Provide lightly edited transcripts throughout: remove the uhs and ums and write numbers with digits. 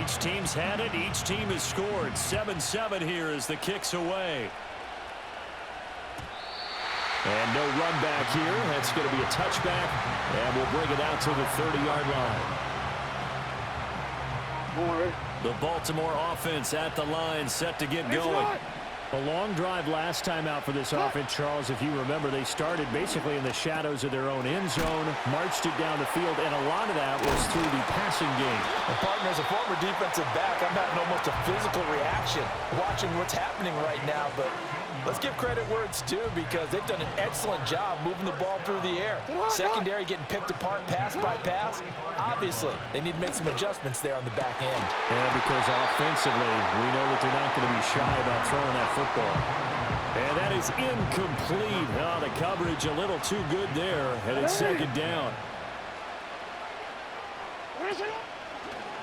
Each team's had it. Each team has scored. 7-7 here as the kick's away. And no run back here. That's going to be a touchback. And we'll bring it out to the 30-yard line. The Baltimore offense at the line, set to get going. A long drive last time out for this offense, Charles. If you remember, they started basically in the shadows of their own end zone, marched it down the field, and a lot of that was through the passing game. And partner, as a former defensive back, I'm having almost a physical reaction watching what's happening right now. But let's give credit where it's due, because they've done an excellent job moving the ball through the air. Secondary getting picked apart pass by pass. Obviously, they need to make some adjustments there on the back end. Yeah, because offensively, we know that they're not going to be shy about throwing that football. And that is incomplete. Oh, the coverage a little too good there, and it's second down.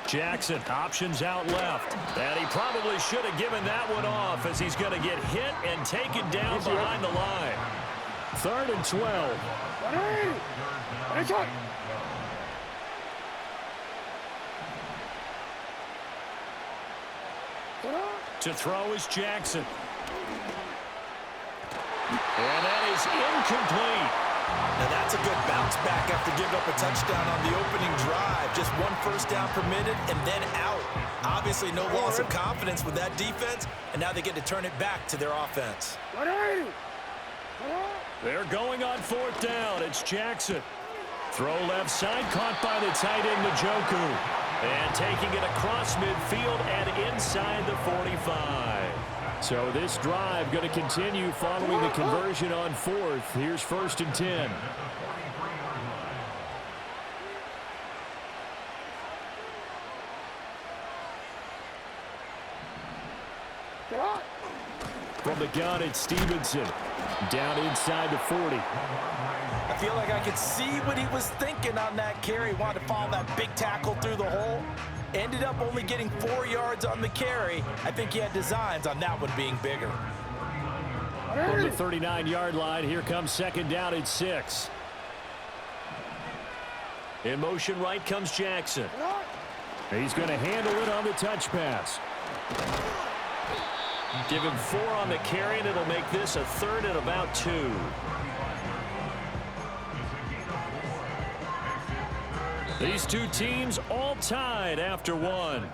Jackson, options out left. And he probably should have given that one off, as he's going to get hit and taken down behind the line. 3rd and 12. To throw is Jackson. And that is incomplete. Now that's a good bounce back after giving up a touchdown on the opening drive. Just one first down permitted and then out. Obviously no loss of confidence with that defense, and now they get to turn it back to their offense. They're going on 4th down. It's Jackson. Throw left side, caught by the tight end, Njoku. And taking it across midfield and inside the 45. So this drive going to continue following the conversion on 4th. Here's 1st and 10. From the gun, it's Stevenson. Down inside the 40. I feel like I could see what he was thinking on that carry. Wanted to follow that big tackle through the hole. Ended up only getting 4 yards on the carry. I think he had designs on that one being bigger. From the 39-yard line, here comes 2nd down and 6. In motion right comes Jackson. He's going to handle it on the touch pass. Give him 4 on the carry, and it'll make this a 3rd and about 2. These two teams all tied after one.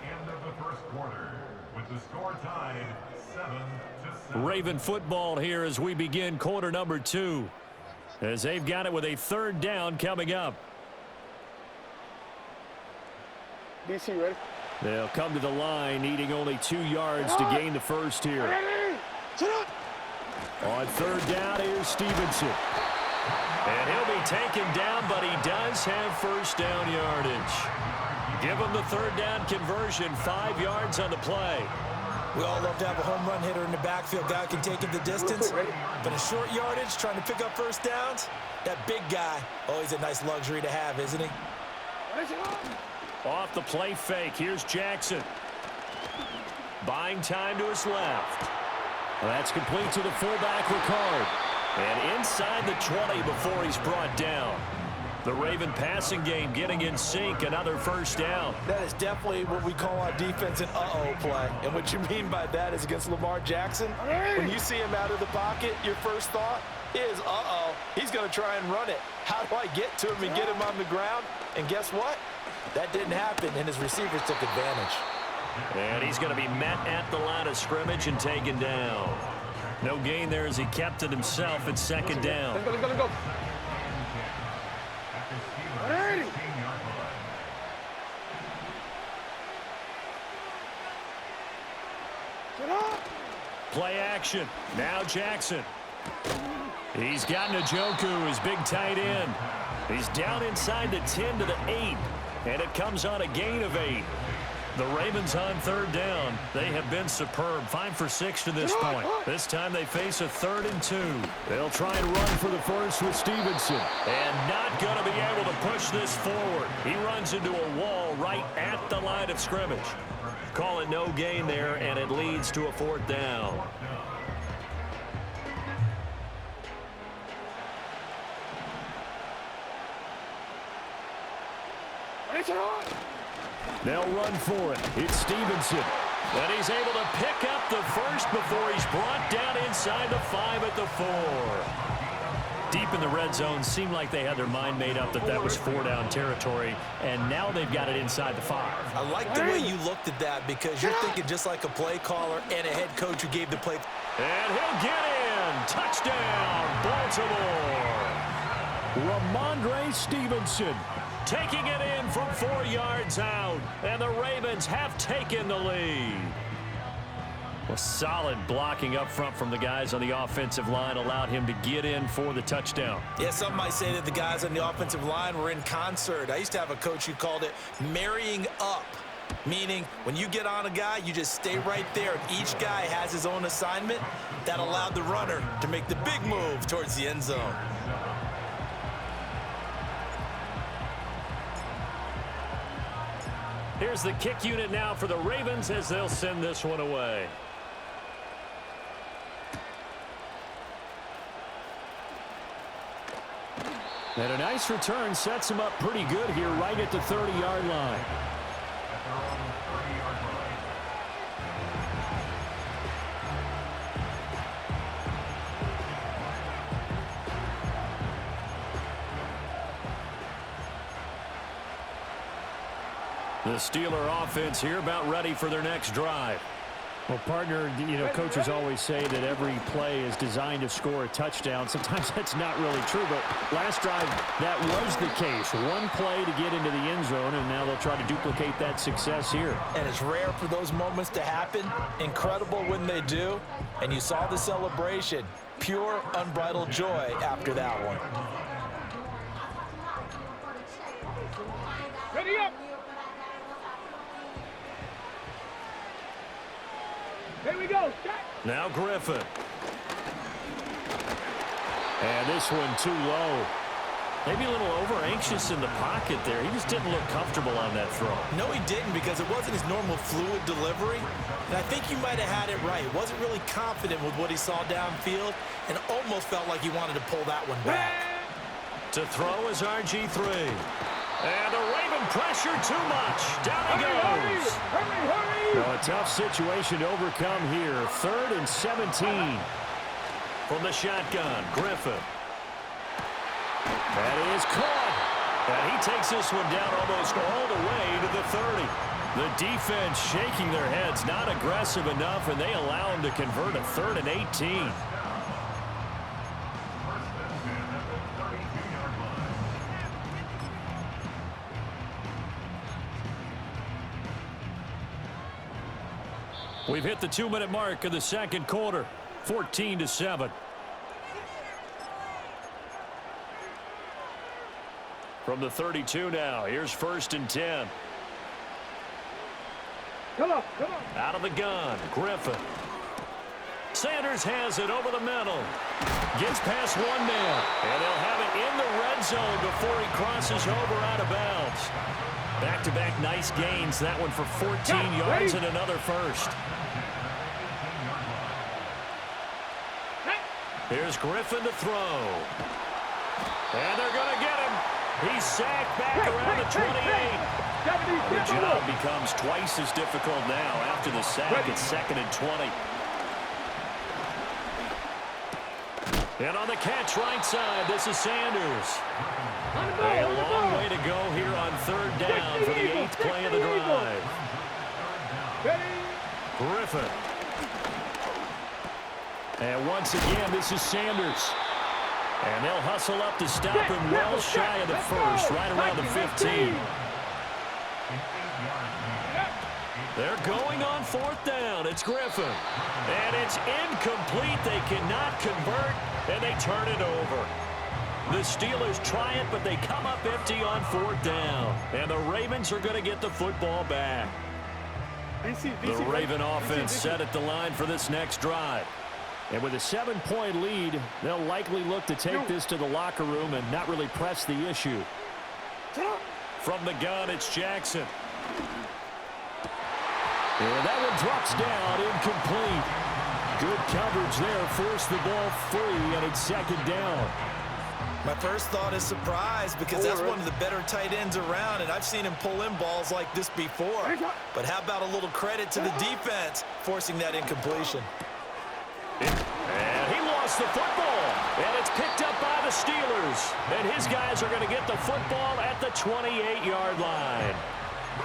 Raven football here as we begin quarter number 2. As they've got it with a 3rd down coming up. They'll come to the line needing only 2 yards to gain the first here. On 3rd down, here's Stevenson. And he'll be taken down, but he does have first down yardage. Give him the 3rd down conversion, 5 yards on the play. We all love to have a home run hitter in the backfield. Guy can take it the distance. But in short yardage, trying to pick up first downs, that big guy, always a nice luxury to have, isn't he? Off the play fake, here's Jackson. Buying time to his left. That's complete to the fullback, Ricard. And inside the 20 before he's brought down. The Raven passing game getting in sync, another first down. That is definitely what we call on defense an uh-oh play. And what you mean by that is against Lamar Jackson, when you see him out of the pocket, your first thought is, uh-oh, he's going to try and run it. How do I get to him and get him on the ground? And guess what? That didn't happen, and his receivers took advantage. And he's going to be met at the line of scrimmage and taken down. No gain there as he kept it himself at 2nd down. Let's go. Play action. Now Jackson. He's got Njoku, his big tight end. He's down inside the 10 to the 8. And it comes on a gain of 8. The Ravens on 3rd down. They have been superb. 5 for 6 to this point. This time they face a 3rd and 2. They'll try and run for the first with Stevenson. And not going to be able to push this forward. He runs into a wall right at the line of scrimmage. Call it no gain there, and it leads to a 4th down. They'll run for it. It's Stevenson. And he's able to pick up the first before he's brought down inside the 5 at the 4. Deep in the red zone, seemed like they had their mind made up that that was 4-down territory, and now they've got it inside the 5. I like the way you looked at that because you're thinking just like a play caller and a head coach who gave the play. And he'll get in. Touchdown, Baltimore. Ramondre Stevenson Taking it in from 4 yards out, and the Ravens have taken the lead. Well, solid blocking up front from the guys on the offensive line allowed him to get in for the touchdown. Yeah, some might say that the guys on the offensive line were in concert. I used to have a coach who called it marrying up, meaning when you get on a guy, you just stay right there. Each guy has his own assignment. That allowed the runner to make the big move towards the end zone. Here's the kick unit now for the Ravens as they'll send this one away. And a nice return sets him up pretty good here right at the 30-yard line. The Steeler offense here about ready for their next drive. Well, partner, you know, coaches always say that every play is designed to score a touchdown. Sometimes that's not really true, but last drive, that was the case. One play to get into the end zone, and now they'll try to duplicate that success here. And it's rare for those moments to happen. Incredible when they do. And you saw the celebration. Pure, unbridled joy after that one. Ready up! Here we go. Now Griffin. And this one too low. Maybe a little over-anxious in the pocket there. He just didn't look comfortable on that throw. No, he didn't, because it wasn't his normal fluid delivery. And I think you might have had it right. He wasn't really confident with what he saw downfield and almost felt like he wanted to pull that one back. To throw is RG3. And the Raven pressure too much. Down he goes. Hurry! Well, a tough situation to overcome here. 3rd and 17. From the shotgun, Griffin. That is caught. And he takes this one down almost all the way to the 30. The defense shaking their heads, not aggressive enough, and they allow him to convert a 3rd and 18. We've hit the 2-minute mark of the second quarter, 14-7. From the 32 now, here's 1st and 10. Come on. Out of the gun, Griffin. Sanders has it over the middle. Gets past one man, and they'll have it in the red zone before he crosses over out of bounds. Back-to-back nice gains, that one for 14 yards and another first. Here's Griffin to throw. And they're going to get him. He's sacked back around the 28. The job becomes twice as difficult now after the sack. It's 2nd and 20. And on the catch right side, this is Sanders. A long way to go here on 3rd down for the 8th play of the drive. Griffin. And once again, this is Sanders. And they'll hustle up to stop him well shy of the first, right around the 15. They're going on 4th down. It's Griffin. And it's incomplete. They cannot convert, and they turn it over. The Steelers try it, but they come up empty on 4th down. And the Ravens are going to get the football back. The Raven offense set at the line for this next drive. And with a 7-point lead, they'll likely look to take this to the locker room and not really press the issue. From the gun, it's Jackson. And that one drops down, incomplete. Good coverage there, forced the ball free, and it's 2nd down. My first thought is surprise because that's one of the better tight ends around, and I've seen him pull in balls like this before. But how about a little credit to the defense forcing that incompletion? And he lost the football, and it's picked up by the Steelers. And his guys are going to get the football at the 28-yard line.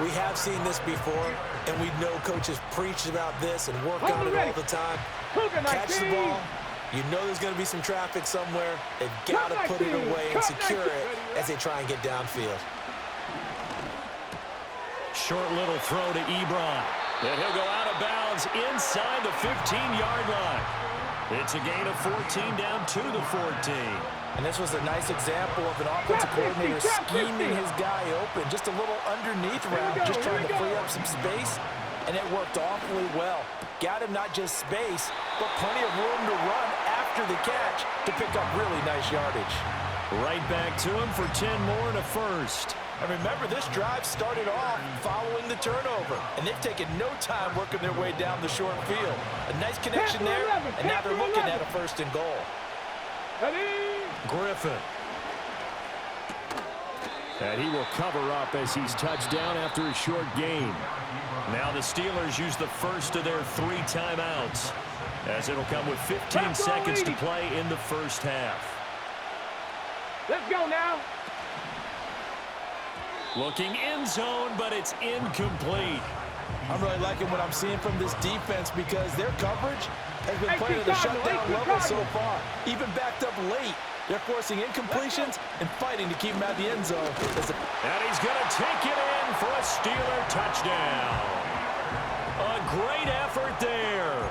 We have seen this before, and we know coaches preach about this and work on it all the time. Catch the ball. You know there's going to be some traffic somewhere. They've got to put it away and secure it as they try and get downfield. Short little throw to Ebron. And he'll go out of bounds inside the 15-yard line. It's a gain of 14 down to the 14. And this was a nice example of an offensive coordinator scheming his guy open. Just a little underneath route, just trying to free up some space. And it worked awfully well. Got him not just space, but plenty of room to run after the catch to pick up really nice yardage. Right back to him for 10 more and a first. And remember, this drive started off following the turnover, and they've taken no time working their way down the short field. A nice connection there, and now they're looking at a first and goal. Griffin. And he will cover up as he's touched down after a short gain. Now the Steelers use the first of their 3 timeouts, as it'll come with 15 seconds to play in the first half. Let's go now. Looking end zone, but it's incomplete. I'm really liking what I'm seeing from this defense because their coverage has been playing at the shutdown level so far. Even backed up late, they're forcing incompletions and fighting to keep him out of the end zone. And he's going to take it in for a Steeler touchdown. A great effort there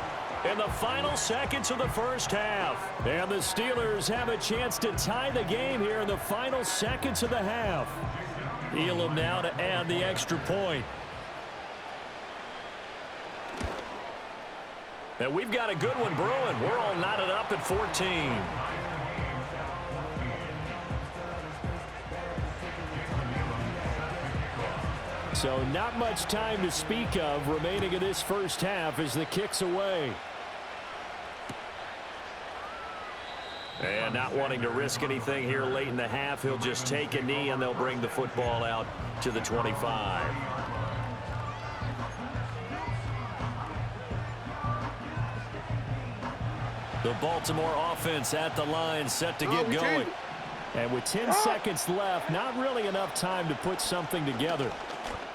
in the final seconds of the first half. And the Steelers have a chance to tie the game here in the final seconds of the half. Elam now to add the extra point. And we've got a good one brewing. We're all knotted up at 14. So not much time to speak of remaining in this first half as the kick's away. And not wanting to risk anything here late in the half, he'll just take a knee and they'll bring the football out to the 25. The Baltimore offense at the line, set to get going. And with 10 seconds left, not really enough time to put something together.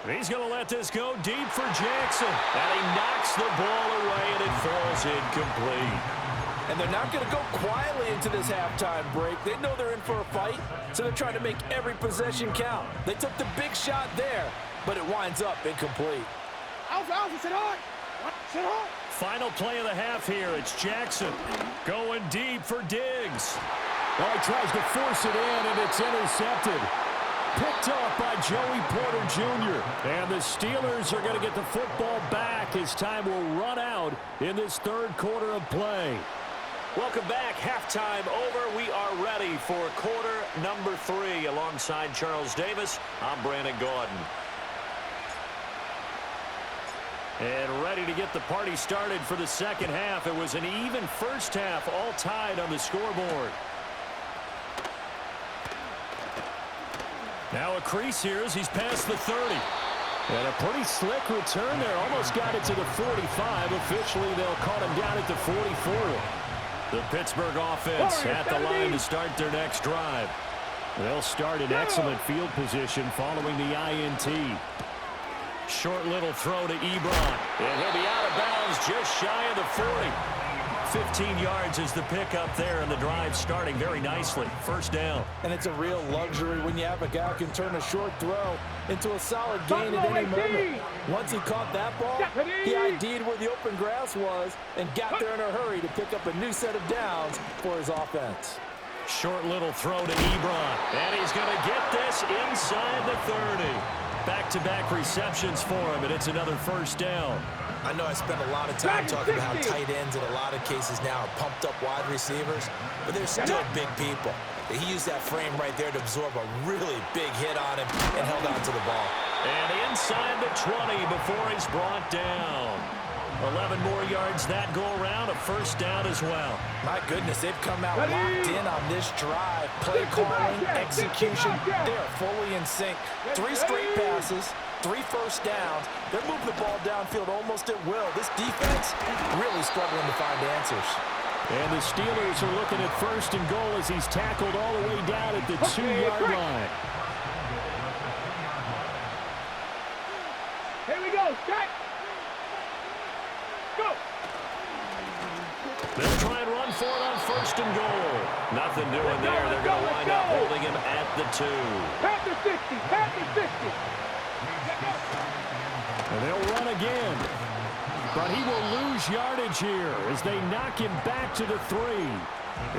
He's going to let this go deep for Jackson. And he knocks the ball away, and it falls incomplete. And they're not going to go quietly into this halftime break. They know they're in for a fight, so they're trying to make every possession count. They took the big shot there, but it winds up incomplete. Alpha, sit hard. Sit hard. Final play of the half here. It's Jackson going deep for Diggs. Well, he tries to force it in, and it's intercepted. Picked off by Joey Porter Jr. And the Steelers are going to get the football back as time will run out in this third quarter of play. Welcome back. Halftime over. We are ready for quarter number 3. Alongside Charles Davis, I'm Brandon Gaudin. And ready to get the party started for the second half. It was an even first half, all tied on the scoreboard. Now a crease here as he's past the 30. And a pretty slick return there. Almost got it to the 45. Officially, they'll call him down at the 44. The Pittsburgh offense at the line to start their next drive. They'll start in excellent field position following the INT. Short little throw to Ebron. And he'll be out of bounds just shy of the 40. 15 yards is the pickup there, and the drive starting very nicely. First down. And it's a real luxury when you have a guy who can turn a short throw into a solid gain at any moment. Once he caught that ball, he ID'd where the open grass was and got there in a hurry to pick up a new set of downs for his offense. Short little throw to Ebron. And he's going to get this inside the 30. Back-to-back receptions for him, and it's another first down. I know I spent a lot of time talking about how tight ends in a lot of cases now are pumped up wide receivers, but they're still big people. He used that frame right there to absorb a really big hit on him and held on to the ball. And inside the 20 before he's brought down. 11 more yards that go around, a first down as well. My goodness, they've come out locked in on this drive. Play calling, execution, they are fully in sync. 3 straight passes, 3 first downs. They're moving the ball downfield almost at will. This defense really struggling to find answers. And the Steelers are looking at first and goal as he's tackled all the way down at the 2-yard line. Here we go, strike. Go. They'll try and run for it on first and goal. Nothing doing there. They're going to wind up holding him at the 2. Pat the 60, pat the 60. And they'll run again. But he will lose yardage here as they knock him back to the 3.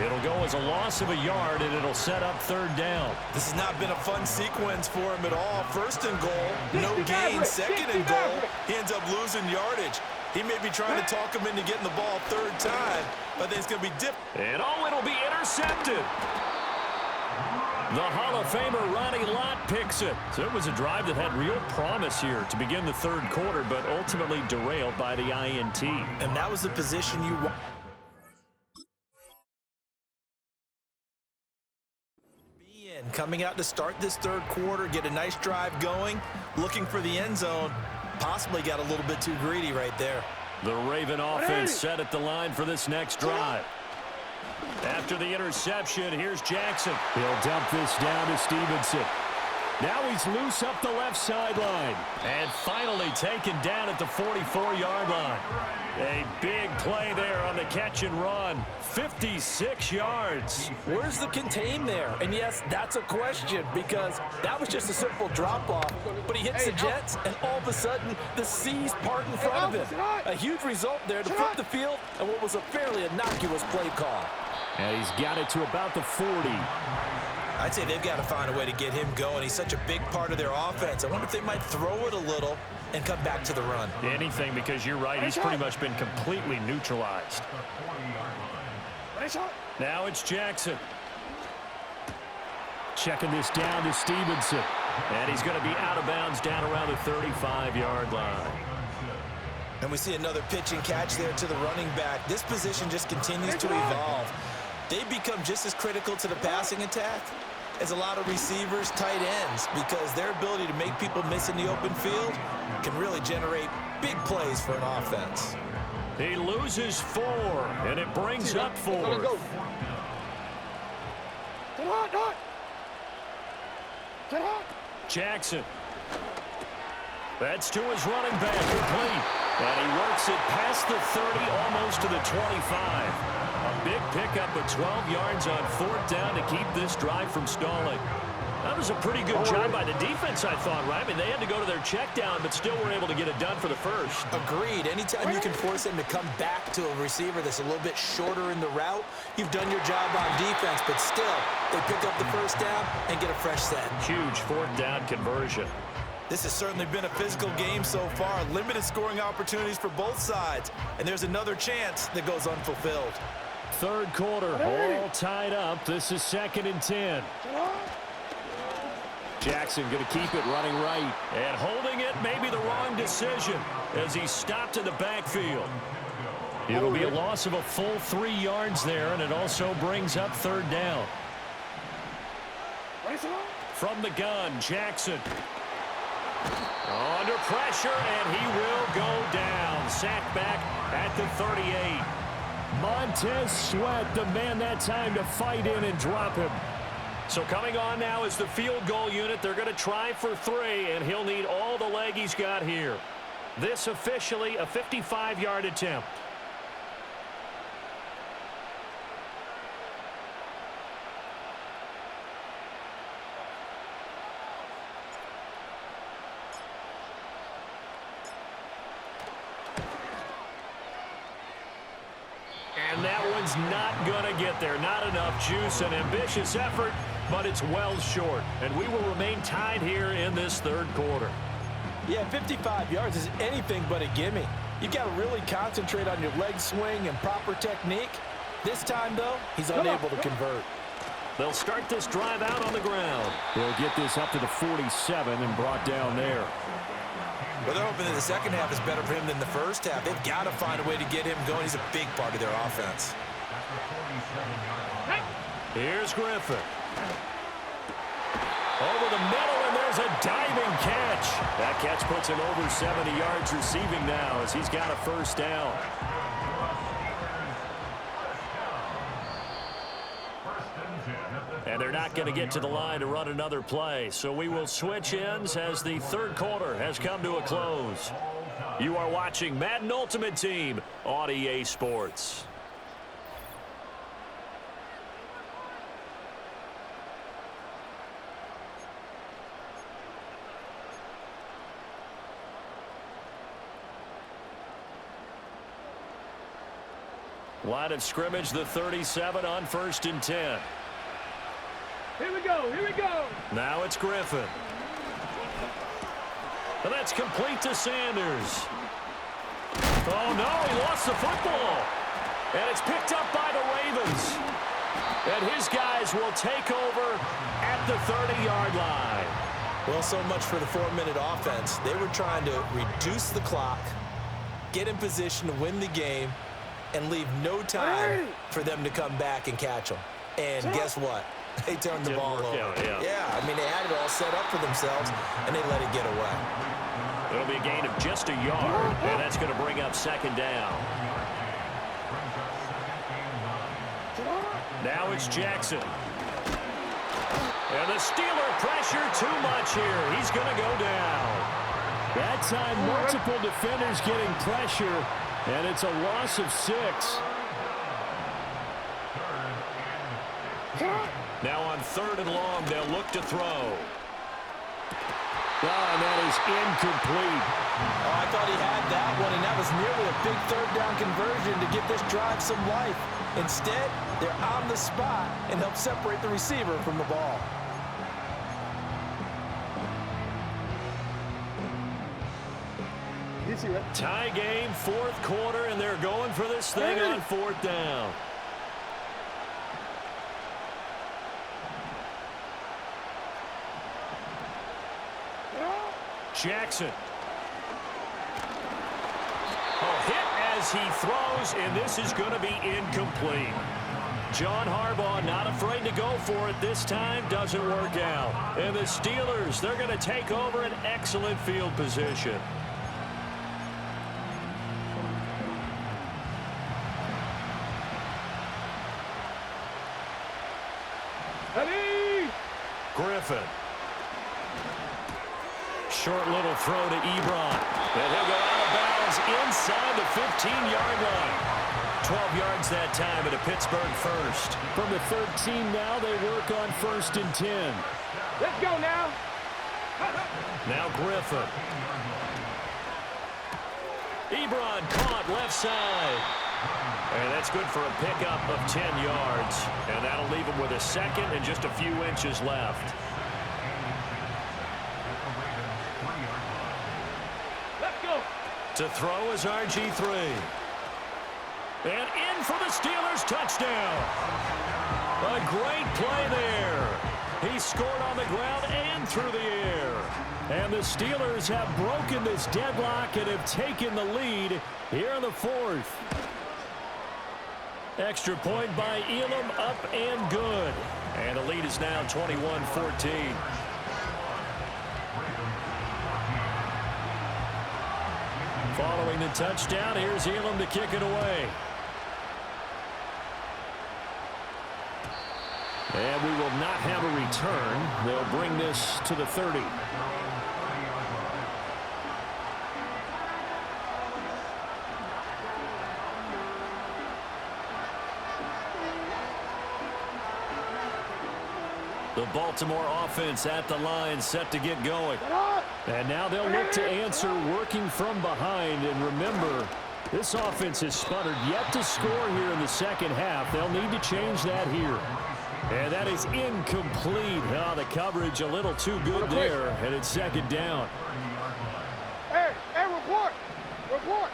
It'll go as a loss of a yard, and it'll set up third down. This has not been a fun sequence for him at all. First and goal, no gain. Second and goal, he ends up losing yardage. He may be trying to talk him into getting the ball third time, but I think it's going to be different. And it'll be intercepted. The Hall of Famer Ronnie Lott picks it. So it was a drive that had real promise here to begin the third quarter, but ultimately derailed by the INT. And that was the position you want. Coming out to start this third quarter, get a nice drive going, looking for the end zone. Possibly got a little bit too greedy right there. The Raven offense set at the line for this next drive. After the interception, here's Jackson. He'll dump this down to Stevenson. Now he's loose up the left sideline. And finally taken down at the 44-yard line. A big play there on the catch and run. 56 yards. Where's the contain there? And yes, that's a question because that was just a simple drop-off. But he hits the Jets, and all of a sudden, the seas part in front of him. A huge result there to flip the field and what was a fairly innocuous play call. And he's got it to about the 40. I'd say they've got to find a way to get him going. He's such a big part of their offense. I wonder if they might throw it a little and come back to the run. Anything, because you're right. He's pretty much been completely neutralized. Now it's Jackson. Checking this down to Stevenson. And he's going to be out of bounds down around the 35-yard line. And we see another pitch and catch there to the running back. This position just continues to evolve. They become just as critical to the passing attack as a lot of receivers, tight ends, because their ability to make people miss in the open field can really generate big plays for an offense. He loses 4, and it brings up 4. Jackson. That's to his running back, complete. And he works it past the 30, almost to the 25. A big pickup of 12 yards on fourth down to keep this drive from stalling. That was a pretty good job by the defense, I thought, right? I mean, they had to go to their check down, but still were able to get it done for the first. Agreed. Anytime you can force them to come back to a receiver that's a little bit shorter in the route, you've done your job on defense, but still, they pick up the first down and get a fresh set. Huge fourth down conversion. This has certainly been a physical game so far. Limited scoring opportunities for both sides, and there's another chance that goes unfulfilled. Third quarter, all tied up. This is 2nd and 10. Jackson going to keep it running right. And holding it may be the wrong decision as he stopped in the backfield. It'll be a loss of a full 3 yards there, and it also brings up third down. From the gun, Jackson. Under pressure, and he will go down. Sacked back at the 38. Montez Sweat, the man that time to fight in and drop him. So coming on now is the field goal unit. They're going to try for 3, and he'll need all the leg he's got here. This officially a 55-yard attempt. And that one's not going to get there. Not enough juice. An ambitious effort, but it's well short. And we will remain tied here in this third quarter. Yeah, 55 yards is anything but a gimme. You've got to really concentrate on your leg swing and proper technique. This time, though, he's unable to convert. They'll start this drive out on the ground. They'll get this up to the 47 and brought down there. Well, they're hoping that the second half is better for him than the first half. They've got to find a way to get him going. He's a big part of their offense. Here's Griffin. Over the middle, and there's a diving catch. That catch puts him over 70 yards receiving now as he's got a first down. And they're not going to get to the line to run another play. So we will switch ends as the third quarter has come to a close. You are watching Madden Ultimate Team on EA Sports. Line of scrimmage, the 37 on 1st and 10. Here we go. Here we go. Now it's Griffin. And that's complete to Sanders. Oh, no, he lost the football. And it's picked up by the Ravens. And his guys will take over at the 30-yard line. Well, so much for the 4-minute offense. They were trying to reduce the clock, get in position to win the game, and leave no time for them to come back and catch them. And guess what? They turned the ball over. Yeah, I mean, they had it all set up for themselves, and they let it get away. It'll be a gain of just a yard, and that's going to bring up 2nd down. Now it's Jackson. And the Steeler pressure too much here. He's going to go down. That time, multiple defenders getting pressure, and it's a loss of 6. Now on 3rd and long, they'll look to throw. Oh, and that is incomplete. Oh, I thought he had that one, and that was nearly a big 3rd down conversion to give this drive some life. Instead, they're on the spot and help separate the receiver from the ball. Tie game, 4th quarter, and they're going for this thing on 4th down. Jackson. Oh, hit as he throws, and this is going to be incomplete. John Harbaugh not afraid to go for it this time. Doesn't work out. And the Steelers, they're going to take over an excellent field position. Griffin. Short little throw to Ebron. And he'll go out of bounds inside the 15-yard line. 12 yards that time at a Pittsburgh first. From the 13 now, they work on 1st and 10. Let's go now. Now Griffin. Ebron caught left side. And that's good for a pickup of 10 yards. And that'll leave him with a 2nd and just a few inches left. Let's go. To throw is RG3. And in for the Steelers, touchdown. A great play there. He scored on the ground and through the air. And the Steelers have broken this deadlock and have taken the lead here in the 4th. Extra point by Elam, up and good. And the lead is now 21-14. Following the touchdown, here's Elam to kick it away. And we will not have a return. They'll bring this to the 30. The Baltimore offense at the line, set to get going. And now they'll look to answer working from behind. And remember, this offense has sputtered yet to score here in the 2nd half. They'll need to change that here. And that is incomplete. Oh, the coverage a little too good there. And it's 2nd down. Hey, report. Report.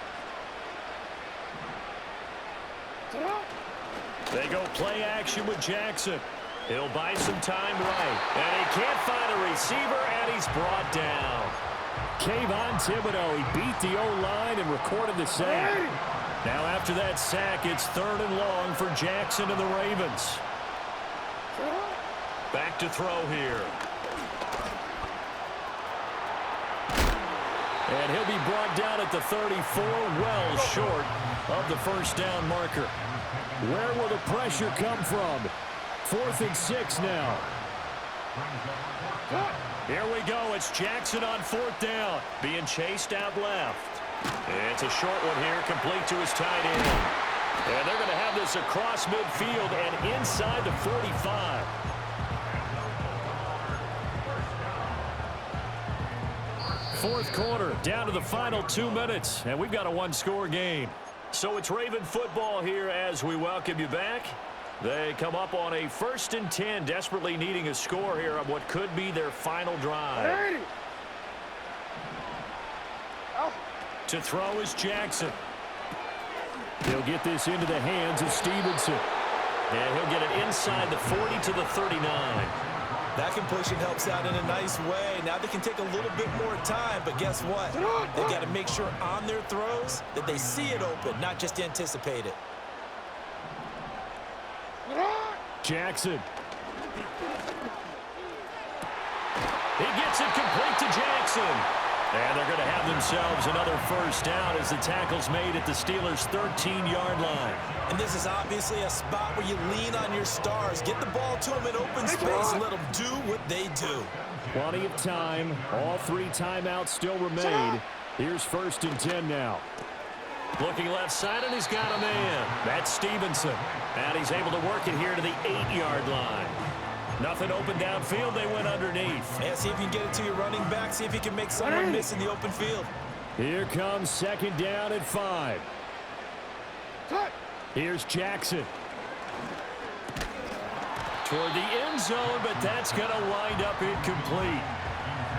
They go play action with Jackson. He'll buy some time right. And he can't find a receiver, and he's brought down. Kayvon Thibodeau, he beat the O-line and recorded the sack. Now after that sack, it's 3rd and long for Jackson and the Ravens. Back to throw here. And he'll be brought down at the 34, well short of the first down marker. Where will the pressure come from? 4th and 6 now. Here we go. It's Jackson on 4th down. Being chased out left. It's a short one here, complete to his tight end. And they're going to have this across midfield and inside the 45. Fourth quarter, down to the final 2 minutes, and we've got a one-score game. So it's Raven football here as we welcome you back. They come up on a 1st and 10, desperately needing a score here on what could be their final drive. To throw is Jackson. He'll get this into the hands of Stevenson. And he'll get it inside the 40 to the 39. That completion helps out in a nice way. Now they can take a little bit more time, but guess what? They've got to make sure on their throws that they see it open, not just anticipate it. Jackson. He gets it complete to Jackson. And they're going to have themselves another first down as the tackle's made at the Steelers' 13-yard line. And this is obviously a spot where you lean on your stars. Get the ball to them in open space and let them do what they do. Plenty of time. All 3 timeouts still remain. Here's 1st and 10 now. Looking left side, and he's got a man. That's Stevenson. And he's able to work it here to the 8-yard line. Nothing open downfield. They went underneath. Yeah, see if you can get it to your running back. See if you can make someone miss in the open field. Here comes 2nd down at 5. Here's Jackson. Toward the end zone, but that's going to wind up incomplete.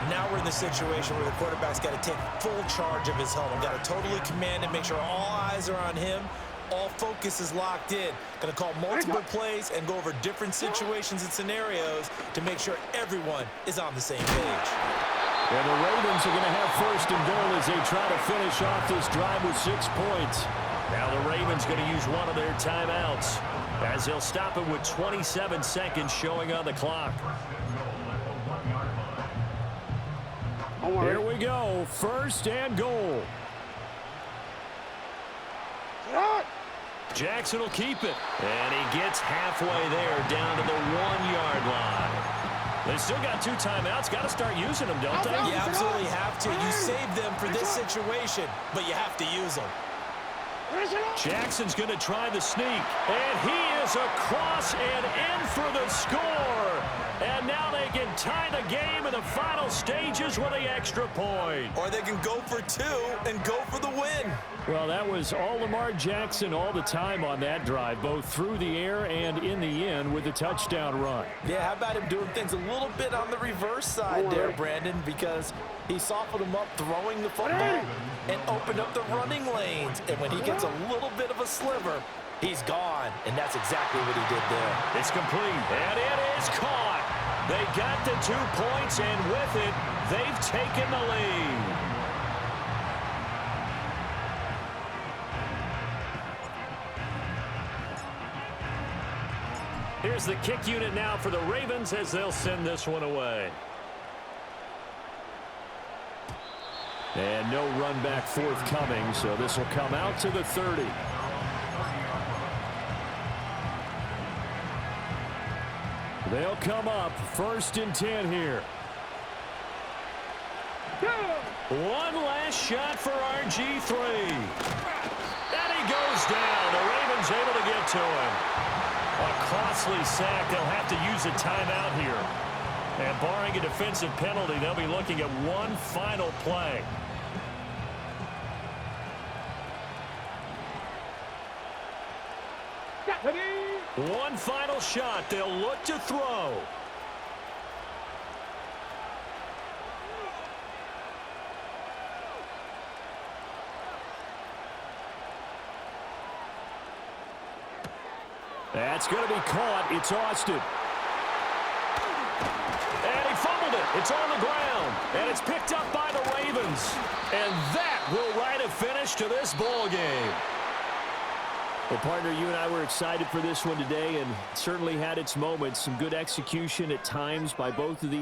Now we're in the situation where the quarterback's got to take full charge of his home. Got to totally command it, make sure all eyes are on him. All focus is locked in. Going to call multiple plays and go over different situations and scenarios to make sure everyone is on the same page. And the Ravens are going to have 1st and goal as they try to finish off this drive with 6 points. Now the Ravens going to use one of their timeouts as they'll stop it with 27 seconds showing on the clock. Here we go. 1st and goal. Jackson will keep it. And he gets halfway there down to the 1-yard line. They still got 2 timeouts. Got to start using them, don't they? You absolutely have to. You save them for this situation, but you have to use them. Jackson's going to try the sneak. And he is across and in for the score. And now they can tie the game in the final stages with the extra point. Or they can go for 2 and go for the win. Well, that was all Lamar Jackson all the time on that drive, both through the air and in the end with a touchdown run. Yeah, how about him doing things a little bit on the reverse side there, Brandon, because he softened him up throwing the football and opened up the running lanes. And when he gets a little bit of a sliver, he's gone. And that's exactly what he did there. It's complete, and it is caught. They got the 2 points, and with it, they've taken the lead. Here's the kick unit now for the Ravens as they'll send this one away. And no run back forthcoming, so this will come out to the 30. They'll come up 1st and 10 here. One last shot for RG3. And he goes down. The Ravens able to get to him. A costly sack. They'll have to use a timeout here. And barring a defensive penalty, they'll be looking at one final play. One final shot. They'll look to throw. That's going to be caught. It's Austin. And he fumbled it. It's on the ground, and it's picked up by the Ravens. And that will write a finish to this ball game. Well, partner, you and I were excited for this one today, and certainly had its moments. Some good execution at times by both of these.